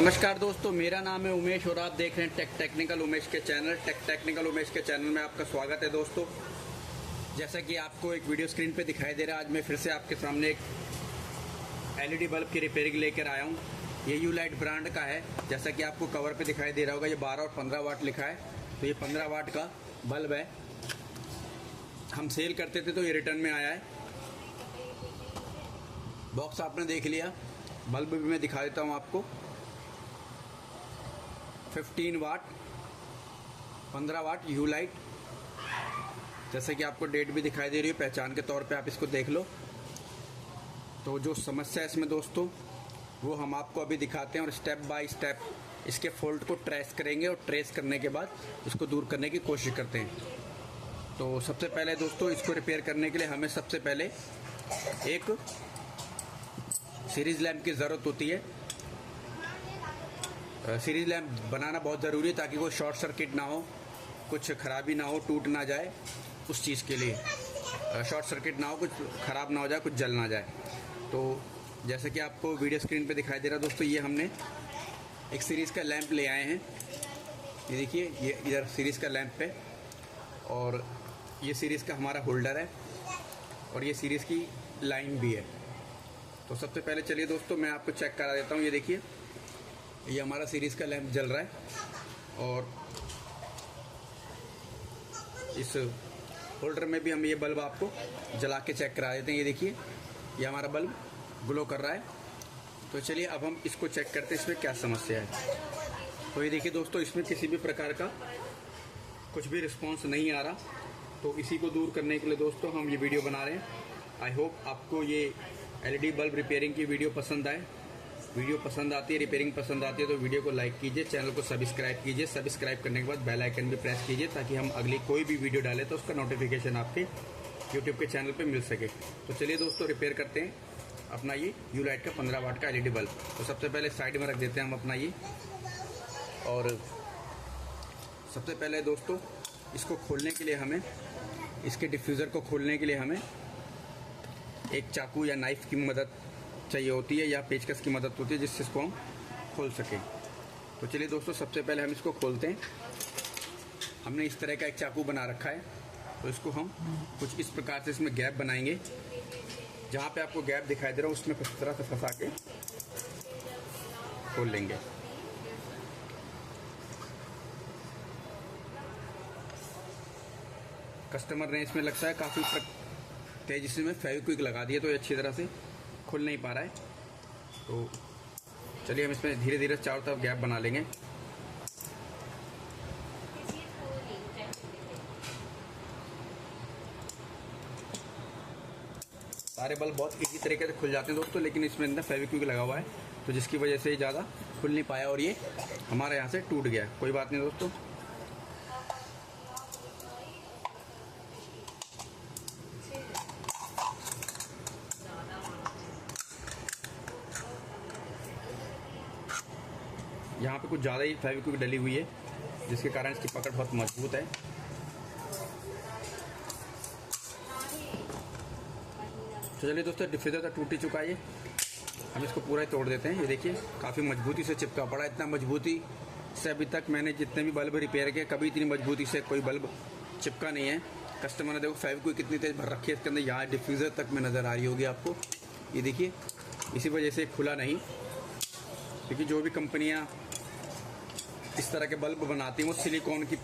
नमस्कार दोस्तों, मेरा नाम है उमेश और आप देख रहे हैं टेक्निकल उमेश के चैनल। टेक्निकल उमेश के चैनल में आपका स्वागत है दोस्तों। जैसा कि आपको एक वीडियो स्क्रीन पे दिखाई दे रहा है, आज मैं फिर से आपके सामने एक एलईडी बल्ब की रिपेयरिंग लेकर आया हूँ। ये यूलाइट ब्रांड का है। जैसा कि आपको कवर पे दिखाई दे रहा होगा, ये 12 और 15 वाट लिखा है। तो ये 15 वाट का बल्ब है। हम सेल करते थे तो ये रिटर्न में आया है। बॉक्स आपने देख लिया, बल्ब भी मैं दिखा देता हूँ आपको। 15 वाट 15 वाट यूलाइट, जैसे कि आपको डेट भी दिखाई दे रही है, पहचान के तौर पे आप इसको देख लो। तो जो समस्या है इसमें दोस्तों, वो हम आपको अभी दिखाते हैं और स्टेप बाय स्टेप इसके फॉल्ट को ट्रेस करेंगे और ट्रेस करने के बाद इसको दूर करने की कोशिश करते हैं। तो सबसे पहले दोस्तों, इसको रिपेयर करने के लिए हमें सबसे पहले एक सीरीज लैंप की ज़रूरत होती है। सीरीज लैंप बनाना बहुत ज़रूरी है ताकि कोई शॉर्ट सर्किट ना हो, कुछ ख़राबी ना हो, टूट ना जाए। उस चीज़ के लिए शॉर्ट सर्किट ना हो, कुछ ख़राब ना हो जाए, कुछ जल ना जाए। तो जैसे कि आपको वीडियो स्क्रीन पे दिखाई दे रहा है दोस्तों, ये हमने एक सीरीज़ का लैंप ले आए हैं। ये देखिए, ये इधर सीरीज़ का लैंप है और ये सीरीज़ का हमारा होल्डर है और ये सीरीज़ की लाइन भी है। तो सबसे पहले चलिए दोस्तों, मैं आपको चेक करा देता हूँ। ये देखिए, ये हमारा सीरीज़ का लैंप जल रहा है और इस होल्डर में भी हम ये बल्ब आपको जला के चेक करा देते हैं। ये देखिए, ये हमारा बल्ब ग्लो कर रहा है। तो चलिए अब हम इसको चेक करते हैं इसमें क्या समस्या है। तो ये देखिए दोस्तों, इसमें किसी भी प्रकार का कुछ भी रिस्पॉन्स नहीं आ रहा। तो इसी को दूर करने के लिए दोस्तों हम ये वीडियो बना रहे हैं। आई होप आपको ये एलईडी बल्ब रिपेयरिंग की वीडियो पसंद आए। वीडियो पसंद आती है, रिपेयरिंग पसंद आती है तो वीडियो को लाइक कीजिए, चैनल को सब्सक्राइब कीजिए। सब्सक्राइब करने के बाद बेल आइकन भी प्रेस कीजिए ताकि हम अगली कोई भी वीडियो डालें तो उसका नोटिफिकेशन आपके यूट्यूब के चैनल पे मिल सके। तो चलिए दोस्तों, रिपेयर करते हैं अपना ये यूलाइट का 15 वाट का एलईडी बल्ब। तो सबसे पहले साइड में रख देते हैं हम अपना ये। और सबसे पहले दोस्तों, इसको खोलने के लिए हमें, इसके डिफ्यूज़र को खोलने के लिए हमें एक चाकू या नाइफ़ की मदद चाहिए होती है या पेचकस की मदद होती है जिससे इसको हम खोल सकें। तो चलिए दोस्तों, सबसे पहले हम इसको खोलते हैं। हमने इस तरह का एक चाकू बना रखा है, तो इसको हम कुछ इस प्रकार से इसमें गैप बनाएंगे। जहाँ पे आपको गैप दिखाई दे रहा है उसमें इस तरह से फंसा के खोल लेंगे। कस्टमर ने इसमें लगता है काफ़ी तेजी से में फेविक्विक लगा दिया, तो ये अच्छी तरह से खुल नहीं पा रहा है। तो चलिए हम इसमें धीरे धीरे चारों तरफ गैप बना लेंगे। सारे बल्ब बहुत इजी तरीके से खुल जाते हैं दोस्तों, लेकिन इसमें अंदर फेविक्विक लगा हुआ है तो जिसकी वजह से ज़्यादा खुल नहीं पाया और ये हमारे यहाँ से टूट गया। कोई बात नहीं दोस्तों, यहाँ पे कुछ ज़्यादा ही फेविक्विक डली हुई है जिसके कारण इसकी पकड़ बहुत मजबूत है। तो चलिए दोस्तों, डिफ्यूज़र तो टूट ही चुका है। ये हम इसको पूरा ही तोड़ देते हैं। ये देखिए, काफ़ी मजबूती से चिपका पड़ा। इतना मजबूती से अभी तक मैंने जितने भी बल्ब रिपेयर किए, कभी इतनी मजबूती से कोई बल्ब चिपका नहीं है। कस्टमर ने देखो फेविक्विक कितनी तेज़ भर रखी है इसके अंदर, यहाँ डिफ्यूज़र तक में नज़र आ रही होगी आपको। ये देखिए, इसी वजह से खुला नहीं, क्योंकि जो भी कंपनियाँ इस तरह के बल्ब बनाती हैं वो सिलिकॉन की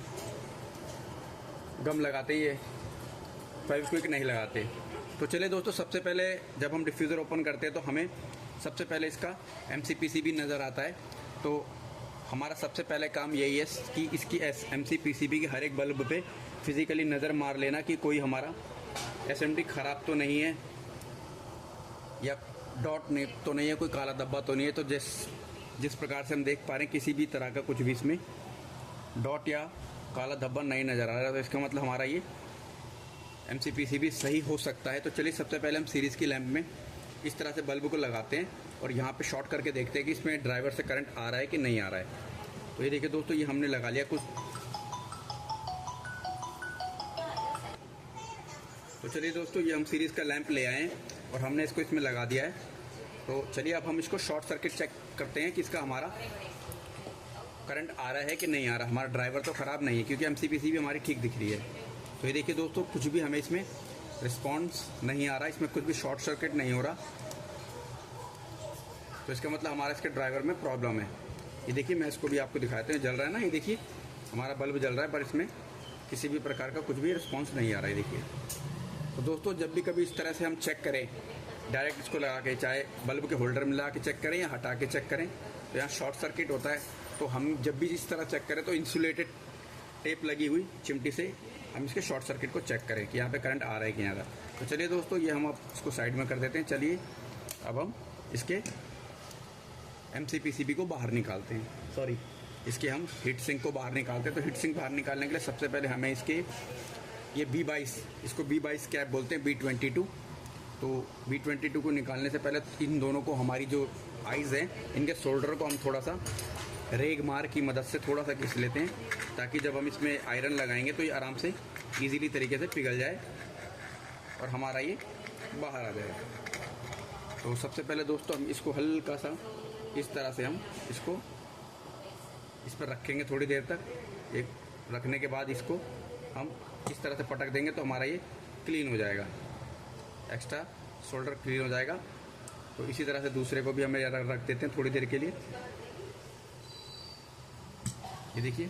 गम लगाते हैं, ये फेविक्विक नहीं लगाते। तो चलिए दोस्तों, सबसे पहले जब हम डिफ्यूज़र ओपन करते हैं तो हमें सबसे पहले इसका MCPCB नज़र आता है। तो हमारा सबसे पहले काम यही है कि इसकी MCPCB की हर एक बल्ब पे फिज़िकली नज़र मार लेना कि कोई हमारा SMD ख़राब तो नहीं है या डॉट नहीं तो नहीं है, कोई काला धब्बा तो नहीं है। तो जिस प्रकार से हम देख पा रहे हैं, किसी भी तरह का कुछ भी इसमें डॉट या काला धब्बा नहीं नज़र आ रहा, तो इसका मतलब हमारा ये MCPCB सही हो सकता है। तो चलिए सबसे पहले हम सीरीज़ की लैंप में इस तरह से बल्ब को लगाते हैं और यहाँ पे शॉर्ट करके देखते हैं कि इसमें ड्राइवर से करंट आ रहा है कि नहीं आ रहा है। तो ये देखिए दोस्तों, ये हमने लगा लिया कुछ। तो चलिए दोस्तों, ये हम सीरीज़ का लैंप ले आए हैं और हमने इसको इसमें लगा दिया है। तो चलिए अब हम इसको शॉर्ट सर्किट चेक करते हैं कि इसका हमारा करंट आ रहा है कि नहीं आ रहा। हमारा ड्राइवर तो ख़राब नहीं है क्योंकि MCPC भी हमारी ठीक दिख रही है। तो ये देखिए दोस्तों, कुछ भी हमें इसमें रिस्पॉन्स नहीं आ रहा, इसमें कुछ भी शॉर्ट सर्किट नहीं हो रहा। तो इसका मतलब हमारा इसके ड्राइवर में प्रॉब्लम है। ये देखिए, मैं इसको भी आपको दिखाते हैं, जल रहा है ना, ये देखिए हमारा बल्ब जल रहा है, पर इसमें किसी भी प्रकार का कुछ भी रिस्पॉन्स नहीं आ रहा है। देखिए, तो दोस्तों जब भी कभी इस तरह से हम चेक करें, डायरेक्ट इसको लगा के, चाहे बल्ब के होल्डर में लगा के चेक करें या हटा के चेक करें, तो यहाँ शॉर्ट सर्किट होता है। तो हम जब भी इस तरह चेक करें तो इंसुलेटेड टेप लगी हुई चिमटी से हम इसके शॉर्ट सर्किट को चेक करें कि यहाँ पे करंट आ रहा है कि नहीं आ रहा। तो चलिए दोस्तों, ये हम अब इसको साइड में कर देते हैं। चलिए अब हम इसके MCPCB को बाहर निकालते हैं, सॉरी इसके हम हीट सिंक को बाहर निकालते हैं। तो हीट सिंक बाहर निकालने के लिए सबसे पहले हमें इसके ये B22, इसको B22 कैप बोलते हैं, B22। तो B22 को निकालने से पहले इन दोनों को, हमारी जो आइज़ हैं, इनके शोल्डर को हम थोड़ा सा रेग मार की मदद से थोड़ा सा घिस लेते हैं, ताकि जब हम इसमें आयरन लगाएंगे तो ये आराम से इजीली तरीके से पिघल जाए और हमारा ये बाहर आ जाएगा। तो सबसे पहले दोस्तों हम इसको हल्का सा इस तरह से हम इसको इस पर रखेंगे थोड़ी देर तक। एक रखने के बाद इसको हम इस तरह से पटक देंगे तो हमारा ये क्लीन हो जाएगा, एक्स्ट्रा शोल्डर क्लीन हो जाएगा। तो इसी तरह से दूसरे को भी हमें रख देते हैं थोड़ी देर के लिए। ये देखिए,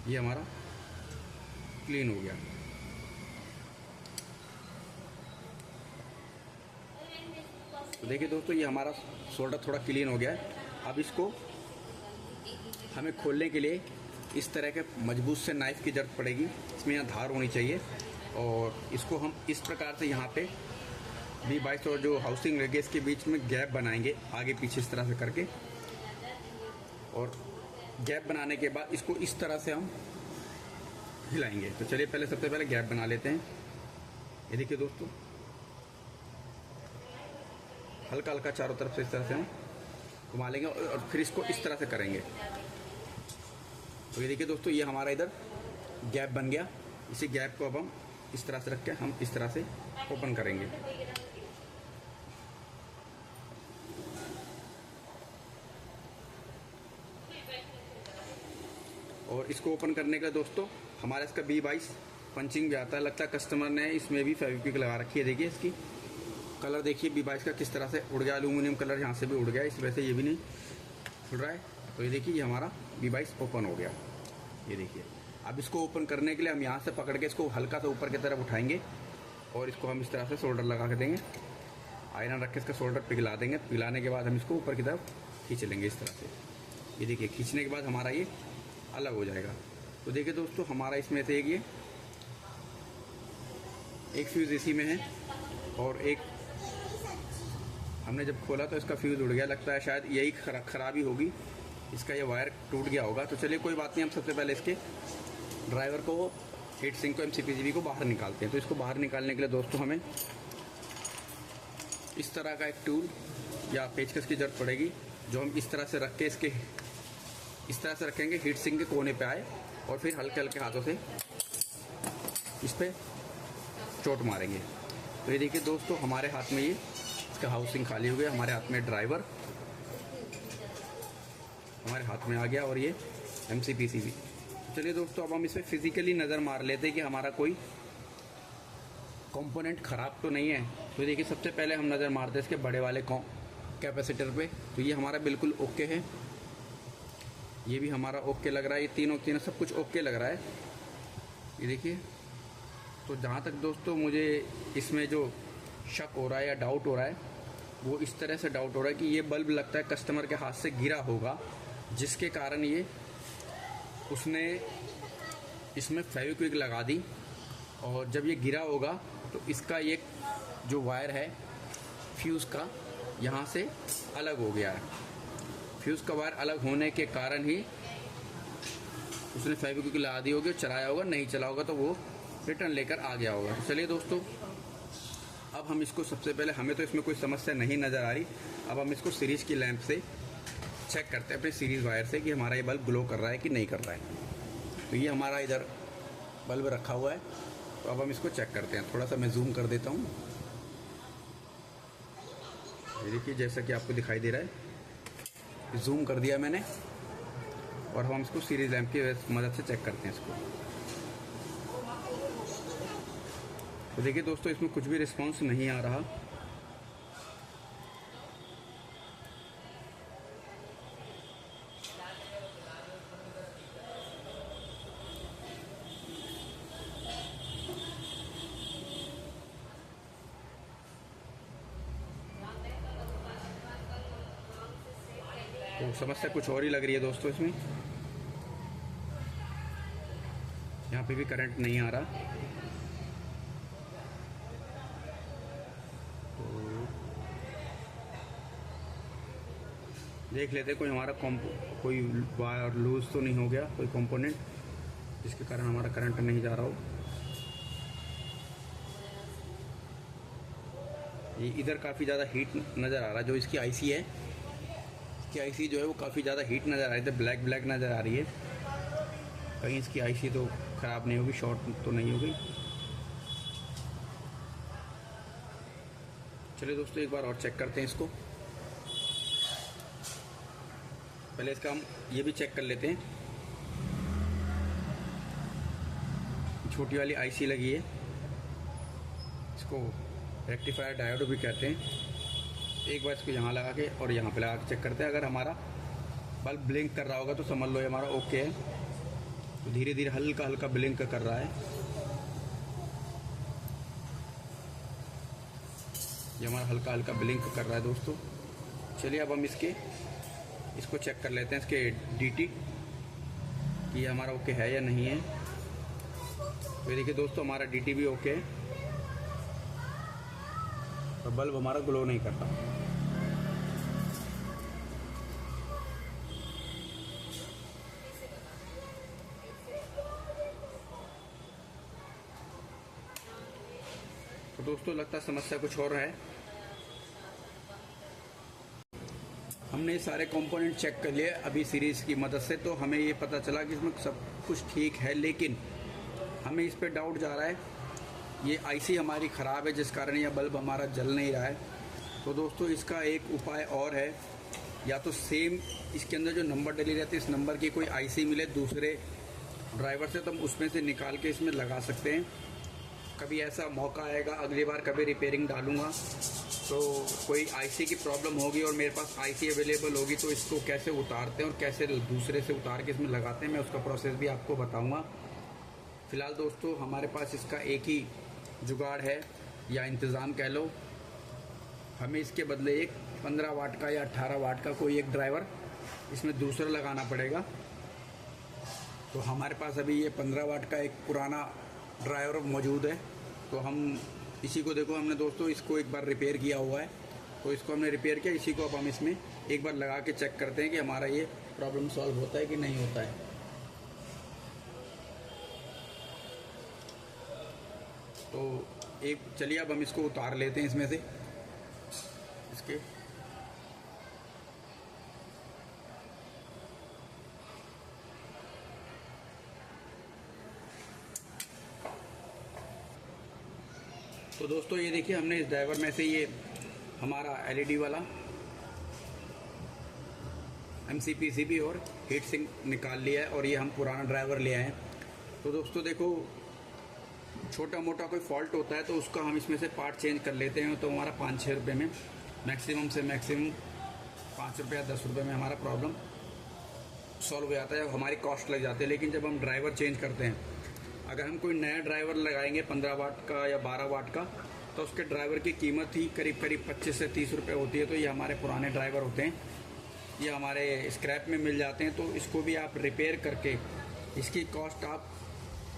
ये हमारा क्लीन हो गया। तो देखिए दोस्तों, ये हमारा शोल्डर थोड़ा क्लीन हो गया है। अब इसको हमें खोलने के लिए इस तरह के मजबूत से नाइफ़ की ज़रूरत पड़ेगी। इसमें यहाँ धार होनी चाहिए और इसको हम इस प्रकार से यहाँ पे B22 और जो हाउसिंग रहेगी इसके बीच में गैप बनाएंगे, आगे पीछे इस तरह से करके। और गैप बनाने के बाद इसको इस तरह से हम हिलाएंगे। तो चलिए पहले सबसे पहले गैप बना लेते हैं। ये देखिए दोस्तों, हल्का हल्का चारों तरफ से इस तरह से हम घुमा लेंगे और फिर इसको इस तरह से करेंगे। तो ये देखिए दोस्तों, ये हमारा इधर गैप बन गया। इसी गैप को अब हम इस तरह से रख के हम इस तरह से ओपन करेंगे। और इसको ओपन करने के लिए दोस्तों हमारा इसका B22 पंचिंग भी आता है। लगता है कस्टमर ने इसमें भी फेविक्विक लगा रखी है। देखिए इसकी कलर देखिए B22 का किस तरह से उड़ गया, एल्यूमिनियम कलर यहाँ से भी उड़ गया, इस वजह से ये भी नहीं उड़ रहा है। तो ये देखिए, ये हमारा B22 ओपन हो गया। ये देखिए, अब इसको ओपन करने के लिए हम यहाँ से पकड़ के इसको हल्का सा ऊपर की तरफ उठाएंगे और इसको हम इस तरह से शोल्डर लगा के देंगे। आयरन रख के इसका शोल्डर पिघला देंगे। पिघलाने के बाद हम इसको ऊपर की तरफ खींच लेंगे इस तरह से। ये देखिए, खींचने के बाद हमारा ये अलग हो जाएगा। तो देखिए दोस्तों, हमारा इसमें से एक फ्यूज़ इसी में है और एक हमने जब खोला तो इसका फ्यूज़ उड़ गया। लगता है शायद यही खराबी होगी, इसका ये वायर टूट गया होगा। तो चलिए कोई बात नहीं, हम सबसे पहले इसके ड्राइवर को, हीट सिंक को, MCPCB को बाहर निकालते हैं। तो इसको बाहर निकालने के लिए दोस्तों हमें इस तरह का एक टूल या पेचकस की ज़रूरत पड़ेगी, जो हम इस तरह से रख के इसके इस तरह से रखेंगे, हीट सिंक के कोने पे आए और फिर हल्के हल्के हाथों से इस पर चोट मारेंगे। तो ये देखिए दोस्तों, हमारे हाथ में ये इसका हाउसिंग खाली हो गया, हमारे हाथ में ड्राइवर हमारे हाथ में आ गया और ये MCPCB। चलिए दोस्तों, अब हम इस पर फिज़िकली नज़र मार लेते हैं कि हमारा कोई कंपोनेंट ख़राब तो नहीं है। तो देखिए, सबसे पहले हम नज़र मारते हैं इसके बड़े वाले कैपेसिटर पे। तो ये हमारा बिल्कुल ओके है, ये भी हमारा ओके लग रहा है, ये तीनों सब कुछ ओके लग रहा है। ये देखिए, तो जहाँ तक दोस्तों मुझे इसमें जो शक हो रहा है या डाउट हो रहा है, वो इस तरह से डाउट हो रहा है कि ये बल्ब लगता है कस्टमर के हाथ से गिरा होगा, जिसके कारण ये उसने इसमें फेविक्विक लगा दी और जब ये गिरा होगा तो इसका ये जो वायर है फ्यूज़ का, यहाँ से अलग हो गया है। फ्यूज़ का वायर अलग होने के कारण ही उसने फेविक्विक लगा दी होगी, चलाया होगा, नहीं चला होगा तो वो रिटर्न लेकर आ गया होगा। चलिए दोस्तों, अब हम इसको सबसे पहले, हमें तो इसमें कोई समस्या नहीं नज़र आ रही, अब हम इसको सीरीज़ की लैंप से चेक करते हैं, अपने सीरीज़ वायर से, कि हमारा ये बल्ब ग्लो कर रहा है कि नहीं कर रहा है। तो ये हमारा इधर बल्ब रखा हुआ है। तो अब हम इसको चेक करते हैं। थोड़ा सा मैं जूम कर देता हूँ। ये देखिए जैसा कि आपको दिखाई दे रहा है, जूम कर दिया मैंने, और हम इसको सीरीज लैंप की मदद से चेक करते हैं इसको। तो देखिए दोस्तों, इसमें कुछ भी रिस्पांस नहीं आ रहा। तो समस्या कुछ और ही लग रही है दोस्तों इसमें। यहाँ पे भी करंट नहीं आ रहा। तो देख लेते हैं कोई हमारा कोई वायर लूज तो नहीं हो गया, कोई कंपोनेंट जिसके कारण हमारा करंट नहीं जा रहा हो। ये इधर काफ़ी ज़्यादा हीट नज़र आ रहा है। जो इसकी आईसी है, इसकी आईसी जो है वो काफ़ी ज़्यादा हीट नज़र आ रही है, ब्लैक ब्लैक नज़र आ रही है। कहीं इसकी आईसी तो ख़राब नहीं होगी, शॉर्ट तो नहीं होगी। चलिए दोस्तों, एक बार और चेक करते हैं इसको। पहले इसका हम ये भी चेक कर लेते हैं। छोटी वाली आईसी लगी है, इसको रेक्टिफायर डायोड भी कहते हैं। एक बार इसको यहाँ लगा के और यहाँ पे लगा के चेक करते हैं। अगर हमारा बल्ब ब्लिंक कर रहा होगा तो समझ लो ये हमारा ओके है। तो धीरे धीरे हल्का हल्का ब्लिंक कर रहा है, ये हमारा हल्का हल्का ब्लिंक कर रहा है दोस्तों। चलिए अब हम इसको चेक कर लेते हैं, इसके डीटी कि ये हमारा ओके है या नहीं है। तो ये देखिए दोस्तों, हमारा डीटी भी ओके है, तो बल्ब हमारा ग्लो नहीं करता। तो दोस्तों लगता है समस्या कुछ और है। हमने सारे कंपोनेंट चेक कर लिए अभी सीरीज़ की मदद से, तो हमें ये पता चला कि इसमें सब कुछ ठीक है, लेकिन हमें इस पे डाउट जा रहा है। ये आईसी हमारी ख़राब है जिस कारण यह बल्ब हमारा जल नहीं रहा है। तो दोस्तों इसका एक उपाय और है, या तो सेम इसके अंदर जो नंबर डली रहती है इस नंबर की कोई आईसी मिले दूसरे ड्राइवर से, तो हम उसमें से निकाल के इसमें लगा सकते हैं। कभी ऐसा मौका आएगा, अगली बार कभी रिपेयरिंग डालूंगा तो कोई आईसी की प्रॉब्लम होगी और मेरे पास आईसी अवेलेबल होगी, तो इसको कैसे उतारते हैं और कैसे दूसरे से उतार के इसमें लगाते हैं, मैं उसका प्रोसेस भी आपको बताऊंगा। फ़िलहाल दोस्तों हमारे पास इसका एक ही जुगाड़ है या इंतज़ाम कह लो। हमें इसके बदले एक 15 वाट का या 18 वाट का कोई एक ड्राइवर इसमें दूसरा लगाना पड़ेगा। तो हमारे पास अभी ये 15 वाट का एक पुराना ड्राइवर मौजूद है। तो हम इसी को देखो, हमने दोस्तों इसको एक बार रिपेयर किया हुआ है, तो इसको हमने रिपेयर किया। इसी को अब हम इसमें एक बार लगा के चेक करते हैं कि हमारा ये प्रॉब्लम सॉल्व होता है कि नहीं होता है। तो चलिए अब हम इसको उतार लेते हैं इसमें से इसके। तो दोस्तों ये देखिए, हमने इस ड्राइवर में से ये हमारा एलईडी वाला एमसीपीसीबी और हीट सिंक निकाल लिया है, और ये हम पुराना ड्राइवर ले आए हैं। तो दोस्तों देखो, छोटा मोटा कोई फॉल्ट होता है तो उसका हम इसमें से पार्ट चेंज कर लेते हैं, तो हमारा 5-6 रुपये में मैक्सिमम से मैक्सिमम 5 रुपये या 10 रुपये में हमारा प्रॉब्लम सॉल्व हो जाता है, हमारी कॉस्ट लग जाती है। लेकिन जब हम ड्राइवर चेंज करते हैं, अगर हम कोई नया ड्राइवर लगाएंगे 15 वाट का या 12 वाट का, तो उसके ड्राइवर की कीमत ही करीब 25 से 30 रुपये होती है। तो ये हमारे पुराने ड्राइवर होते हैं, ये हमारे स्क्रैप में मिल जाते हैं। तो इसको भी आप रिपेयर करके इसकी कॉस्ट आप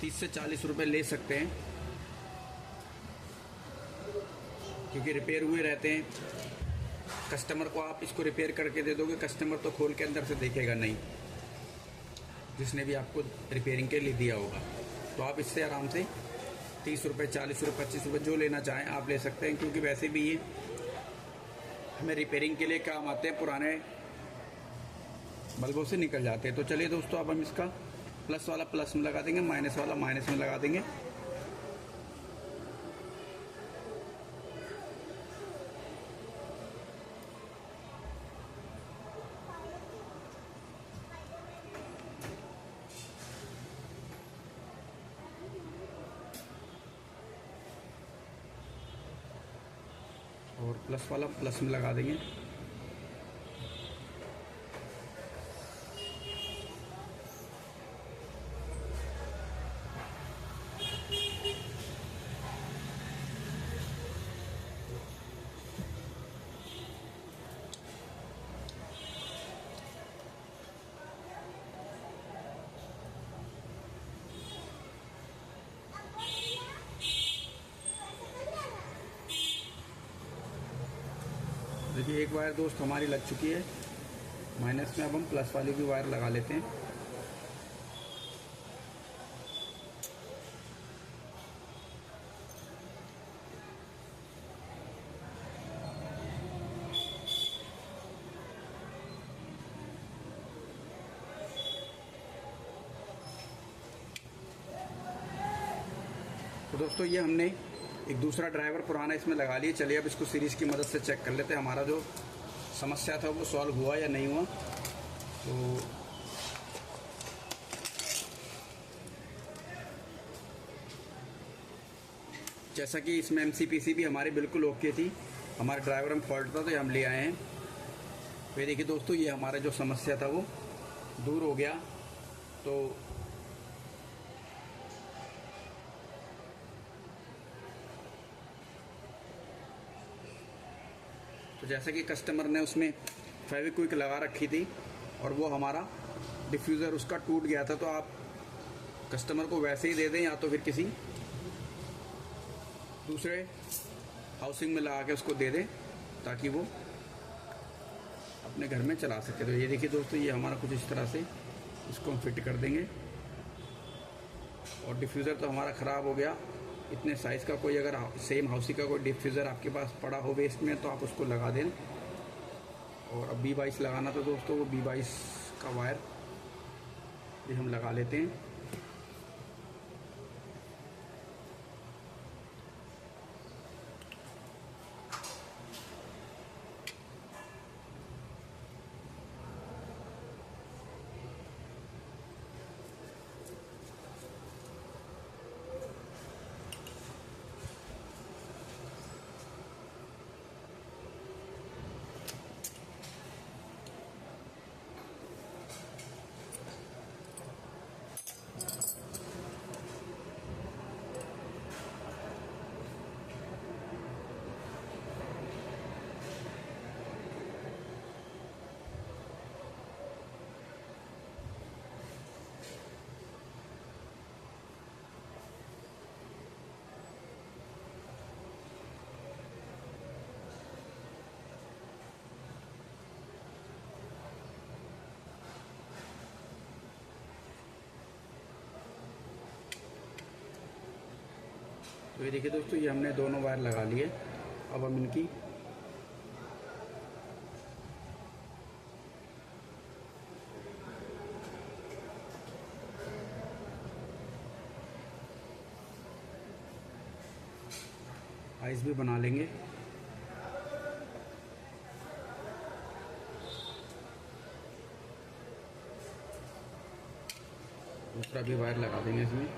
30 से 40 रुपये ले सकते हैं, क्योंकि रिपेयर हुए रहते हैं। कस्टमर को आप इसको रिपेयर करके दे दोगे, कस्टमर तो खोल के अंदर से देखेगा नहीं, जिसने भी आपको रिपेयरिंग के लिए दिया होगा। तो आप इससे आराम से 30 रुपये, 40 रुपये, 25 रुपये जो लेना चाहें आप ले सकते हैं, क्योंकि वैसे भी ये हमें रिपेयरिंग के लिए काम आते हैं, पुराने बल्बों से निकल जाते हैं। तो चलिए दोस्तों, अब हम इसका प्लस वाला प्लस में लगा देंगे, माइनस वाला माइनस में लगा देंगे। प्लस वाला प्लस में लगा देंगे। देखिए एक वायर दोस्त हमारी लग चुकी है माइनस में। अब हम प्लस वाली भी वायर लगा लेते हैं। तो दोस्तों ये हमने एक दूसरा ड्राइवर पुराना इसमें लगा लिया। चलिए अब इसको सीरीज़ की मदद से चेक कर लेते हैं हमारा जो समस्या था वो सॉल्व हुआ या नहीं हुआ। तो जैसा कि इसमें MCPC भी हमारी बिल्कुल ओके थी, हमारे ड्राइवर में फॉल्ट था तो ये हम ले आए हैं। तो ये देखिए दोस्तों ये हमारा जो समस्या था वो दूर हो गया। तो जैसा कि कस्टमर ने उसमें फेविक्विक लगा रखी थी और वो हमारा डिफ्यूज़र उसका टूट गया था। तो आप कस्टमर को वैसे ही दे दें या तो फिर किसी दूसरे हाउसिंग में लगा के उसको दे दें ताकि वो अपने घर में चला सके। तो ये देखिए दोस्तों ये हमारा कुछ इस तरह से इसको हम फिट कर देंगे। और डिफ्यूज़र तो हमारा ख़राब हो गया। इतने साइज़ का कोई अगर सेम हाउसिंग का कोई डिफ्यूज़र आपके पास पड़ा हो वेस्ट में तो आप उसको लगा दें। और अब B22 लगाना था दोस्तों, वो B22 का वायर भी हम लगा लेते हैं। तो ये देखिए दोस्तों ये हमने दोनों वायर लगा लिए। अब हम इनकी आइस भी बना लेंगे। दूसरा भी वायर लगा देंगे इसमें।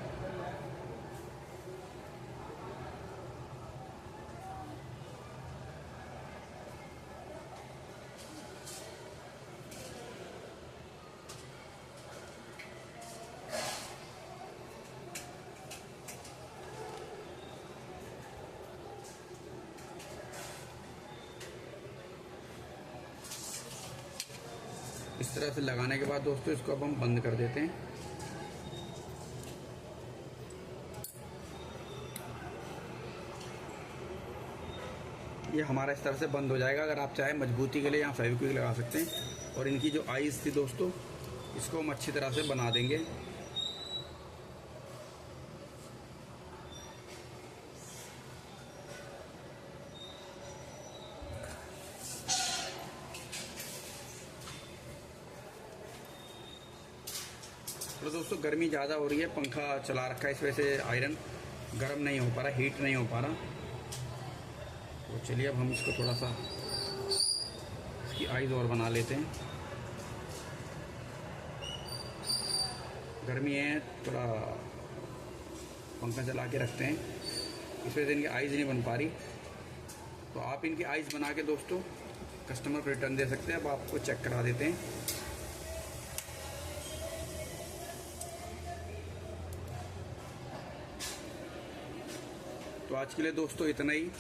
इस तरह से लगाने के बाद दोस्तों इसको अब हम बंद कर देते हैं। ये हमारा इस तरह से बंद हो जाएगा। अगर आप चाहें मजबूती के लिए यहाँ फेविक्विक लगा सकते हैं। और इनकी जो आइज़ थी दोस्तों इसको हम अच्छी तरह से बना देंगे। तो दोस्तों गर्मी ज़्यादा हो रही है, पंखा चला रखा है, इस वजह से आयरन गर्म नहीं हो पा रहा, हीट नहीं हो पा रहा। तो चलिए अब हम इसको थोड़ा सा इसकी आइज़ और बना लेते हैं। गर्मी है, थोड़ा पंखा चला के रखते हैं, इस वजह से इनकी आइज़ नहीं बन पा रही। तो आप इनकी आइस बना के दोस्तों कस्टमर को रिटर्न दे सकते हैं। अब आपको चेक करा देते हैं। तो आज के लिए दोस्तों इतना ही।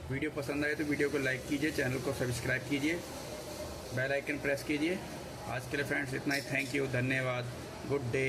वीडियो पसंद आए तो वीडियो को लाइक कीजिए, चैनल को सब्सक्राइब कीजिए, बेल आइकन प्रेस कीजिए। आज के लिए फ्रेंड्स इतना ही। थैंक यू, धन्यवाद, गुड डे।